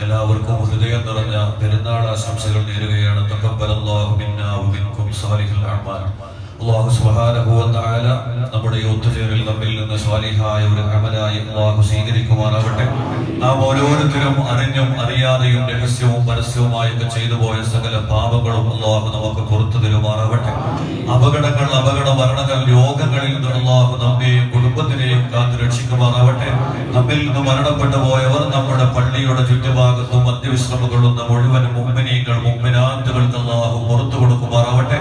എല്ലാവർക്കും ഹൃദയം നിറഞ്ഞ പെരുന്നാൾ ആശംസകൾ നേരുകയാണ്. തഖബ്ബലല്ലാഹു മിന്നാ വമിൻകും സാലിഹുൽ അഅ്മാൽ. അല്ലാഹു സുബ്ഹാനഹു വ തആല നമ്മുടെ ഈ ഒത്തുചേരൽ നമ്മിൽ നിന്ന് സ്വാലിഹായ ഒരു അമലായി അല്ലാഹു സ്വീകരിക്കുമാറാവട്ടെ. നാം ഓരോരുത്തരും അറിഞ്ഞും അറിയാതെയും രഹസ്യവും പരസ്യവുമായൊക്കെ ചെയ്തു പോയ സകല പാപങ്ങളും അല്ലാഹു നമുക്ക് പുറത്തു തരുമാറാവട്ടെ. അപകടങ്ങൾ, അപകട മരണങ്ങൾ, രോഗങ്ങളിൽ നിന്ന് അല്ലാഹു നമ്മെയും കുടുംബത്തിനെയും കാത്തു രക്ഷിക്കുമാറാവട്ടെ. നമ്മിൽ നിന്ന് മരണപ്പെട്ടു പോയവർ നമ്മുടെ പള്ളിയുടെ ചുറ്റുഭാഗത്തും മധ്യവിശ്രമ കൊള്ളുന്ന മുഴുവൻ മുഅ്മിനീങ്ങൾ, മുഅ്മിനാത്തുകൾക്ക് അല്ലാഹു പുറത്തു കൊടുക്കുമാറാവട്ടെ.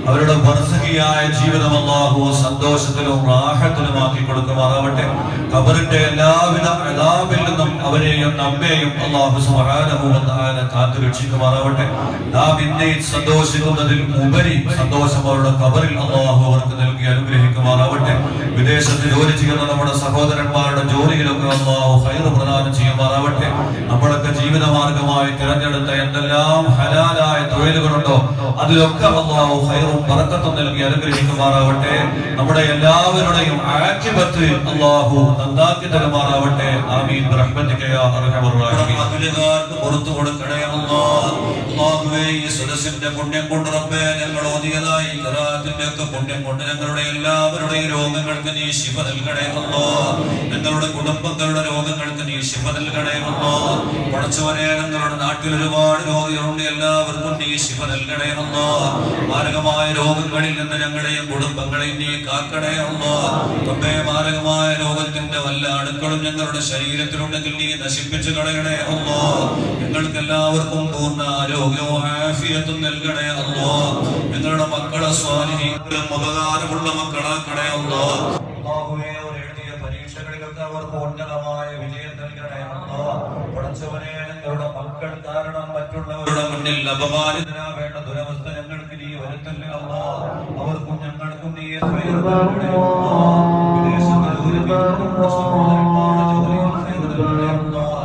അവരുടെ ബർസഖിയായ ജീവിതം അല്ലാഹു സന്തോഷത്തിലും റാഹത്തിലുമാക്കി കൊടുക്കുമാറാവട്ടെ. ഖബറിന്റെ എല്ലാവിധ അദാബിൽ നിന്നും അവരെയും നമ്മെയും അല്ലാഹു സുബ്ഹാനഹു വ തആല കാത്തു രക്ഷിക്കുമാറാവട്ടെ. നാം ഇന്ന് സന്തോഷിക്കുന്നതിൽ ഉപരി സന്തോഷം അവരുടെ ഖബറിൽ അല്ലാഹു അവർക്ക് നൽകി അനുഗ്രഹിക്കുമാറാവട്ടെ. വിദേശത്ത് ജോലി ചെയ്യുന്ന നമ്മുടെ സഹോദരന്മാരുടെ ജോലിയിലൊക്കെ അല്ലാഹു ഖൈർ പ്രദാനം ചെയ്യുമാറാവട്ടെ. നമ്മളൊക്കെ ജീവിതമാർഗമായി തിരഞ്ഞെടുത്ത എന്തെല്ലാം ഹലാലായ തൊഴിലുകളുണ്ടോ അതിലൊക്കെ അല്ലാഹു ഖൈറും ബറക്കത്തും നൽകി അനുഗ്രഹിക്കുമാറാവട്ടെ. നമ്മുടെ എല്ലാവരുടെയും ആഖിബത്ത് അല്ലാഹു നന്നാക്കി തരുമാറാവട്ടെ. ആമീൻ ബിറഹ്മതിക യാ അർഹമർ റഹീം. പുറത്തു കൊടുക്കണേ അല്ലാഹ്. അല്ലാഹുവേ, ഈ സദസ്സിന്റെ പുണ്യം കൊണ്ട് റബ്ബേ, ഞങ്ങൾ ഓതിയതായി ഖിറാഅത്തിന്റെ ഒക്കെ പുണ്യം കൊണ്ട് ഞങ്ങളുടെ എല്ലാവരുടെയും രോഗങ്ങൾക്ക് നീ ശിഫ നൽകണേ അല്ലാഹ്. ഞങ്ങളുടെ കുടുംബങ്ങളുടെ രോഗങ്ങൾക്ക് നീ ശിഫ നൽകണേ അല്ലാഹ്. പടച്ചവനെ, ഞങ്ങളുടെ നാട്ടിൽ ഒരുപാട് രോഗികളുണ്ട്, എല്ലാവർക്കും നീ ശിഫ നൽകണേ അല്ലാഹ്. മാരകമായ രോഗങ്ങളിൽ നിന്ന് ഞങ്ങളെയും കുടുംബങ്ങളെയും നീ കാക്കണേ അല്ലാഹ്. റബ്ബേ, മാരകമായ രോഗത്തിന്റെ വല്ല അണുക്കളും ഞങ്ങളുടെ ശരീരത്തിലുണ്ടെങ്കിൽ നീ നശിപ്പിച്ചു കളയണേ അല്ലാഹ്. ഞങ്ങൾക്ക് എല്ലാവർക്കും പൂർണ്ണ ആരോഗ്യവും ആഫിയത്തും നൽകണേ അല്ലാഹ്. ഞങ്ങളുടെ മക്കളെ സ്വാലിഹീങ്ങളും ഉപകാരമുള്ള മക്കളാക്കണേ അല്ലാഹ്. അല്ലാഹുവേ, അവർ എഴുതിയ പരീക്ഷകളിലൊക്കെ അവർക്ക് ഉന്നതമായ വിജയം നൽകണേ അല്ലാഹ്. പടച്ചവനെ, ഞങ്ങളുടെ മക്കൾ കാരണം മറ്റുള്ളവരുടെ മുന്നിൽ അപമാനിതരാവേണ്ട ദുരവസ്ഥ ഞങ്ങൾക്ക് നീ വരുത്തല്ലേ അല്ലാഹ്. അവർക്കും ഞങ്ങൾക്കും നീ ഖൈർ നൽകണേ അല്ലാഹ്. വിദേശത്ത് ജോലി ചെയ്യുന്ന സഹോദരന്മാരുടെ ജോലിയിൽ ഖൈർ നൽകണേ അല്ലാഹ്.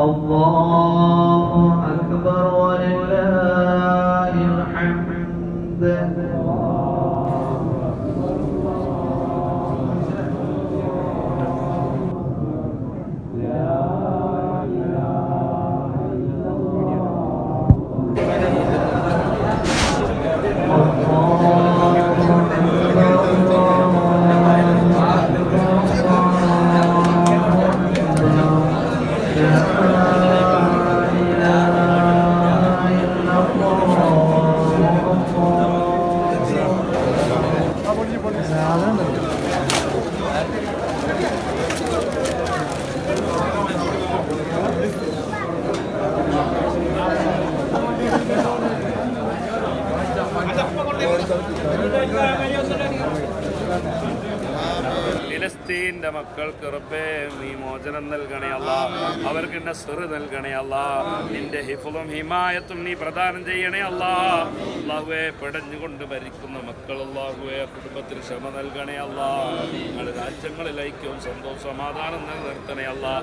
الله أكبر ولله الحمد. ഫിലിസ്തീൻ്റെ മക്കൾക്ക് റബ്ബേ നീ മോചനം നൽകണേ അല്ലാ, അവർക്ക് നസ്ർ നൽകണേ അല്ലാ, നിന്റെ ഹിഫ്ളും ഹിമായത്തും നീ പ്രദാനം ചെയ്യണേ അല്ലാ. അല്ലാഹുവേ പിടഞ്ഞുകൊണ്ട് ഭരിക്കുന്ന മക്കൾ അല്ലാഹുവേ കുടുംബത്തിന് ക്ഷമ നൽകണേ അല്ലാ, ഞങ്ങളുടെ രാജ്യങ്ങളിൽ ഐക്യവും സന്തോഷവും സമാധാനം നിലനിർത്തണേ അല്ലാ.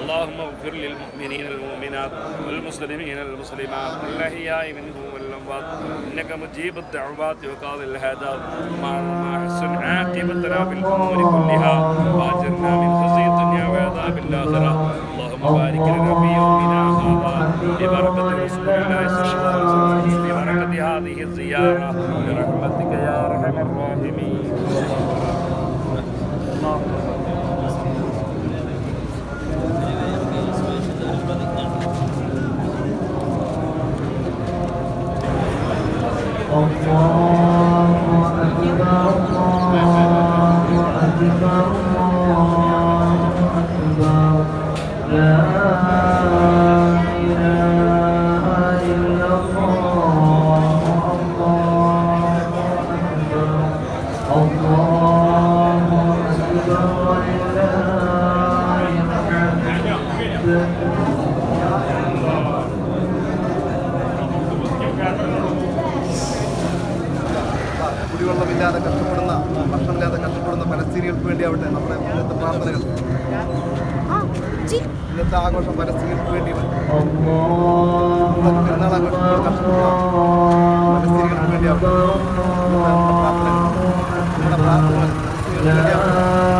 അല്ലാഹുമ്മ ഗ്ഫിർ ലിൽ മുഅ്മിനീന വൽ മുഅ്മിനാത്ത് വൽ മുസ്ലിമീന വൽ മുസ്ലിമാത്ത് വൽ അഹ്യാഇ മിൻഹും വൽ അംവാത്ത് ഇന്നക മുജീബുദ് ദഅവാതി വഖാദിൽ ഹാദാത്ത് മാ ഹസൻ ആഖിബതനാ ഫിൽ ഉമൂരി കുല്ലിഹാ واجرنا من خزي الدنيا وعذاب الآخرة. اللهم بارك لنا في يومنا هذا ببركة رسول الله صلى الله عليه وسلم ببركة هذه الزيارة برحمتك يا أرحم الراحمين. കുടിവെള്ളമില്ലാതെ കഷ്ടപ്പെടുന്ന, ഭക്ഷണമില്ലാതെ കഷ്ടപ്പെടുന്ന പലസ്തീനികൾക്ക് വേണ്ടിയാവട്ടെ നമ്മുടെ ഇന്നത്തെ പ്രാർത്ഥനകൾ. ഇന്നത്തെ ആഘോഷം പലസ്തീനികൾക്ക് വേണ്ടിയാണ്. പെരുന്നാൾ ആഘോഷങ്ങൾ കഷ്ടപ്പെടുന്ന പലസ്തീനികൾക്ക് വേണ്ടിയാവട്ടെ നമ്മുടെ പ്രാർത്ഥനകൾ. നമ്മുടെ പ്രാർത്ഥനകൾ പലസ്തീനികൾക്ക് വേണ്ടിയാവട്ടെ.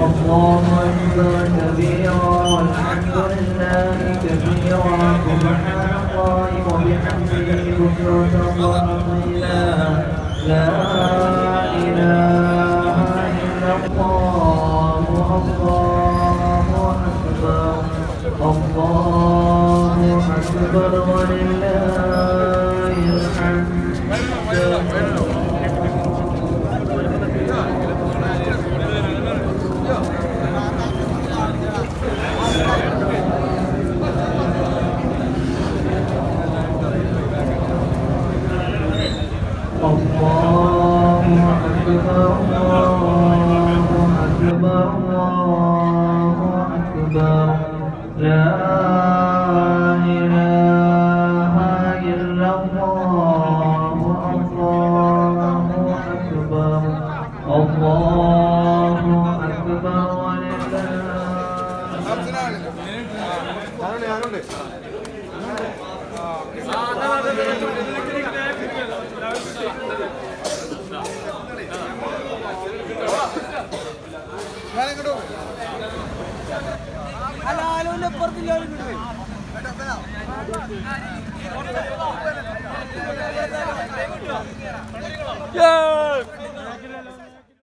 الله أكبر كبيرا والحمد لله كثيرا سبحان الله وبحمده بكرة وأصيلا لا إله إلا الله الله أكبر الله أكبر ولله الحمد. الله أكبر الله أكبر الله أكبر لا إله إلا الله الله أكبر الله أكبر Yeah!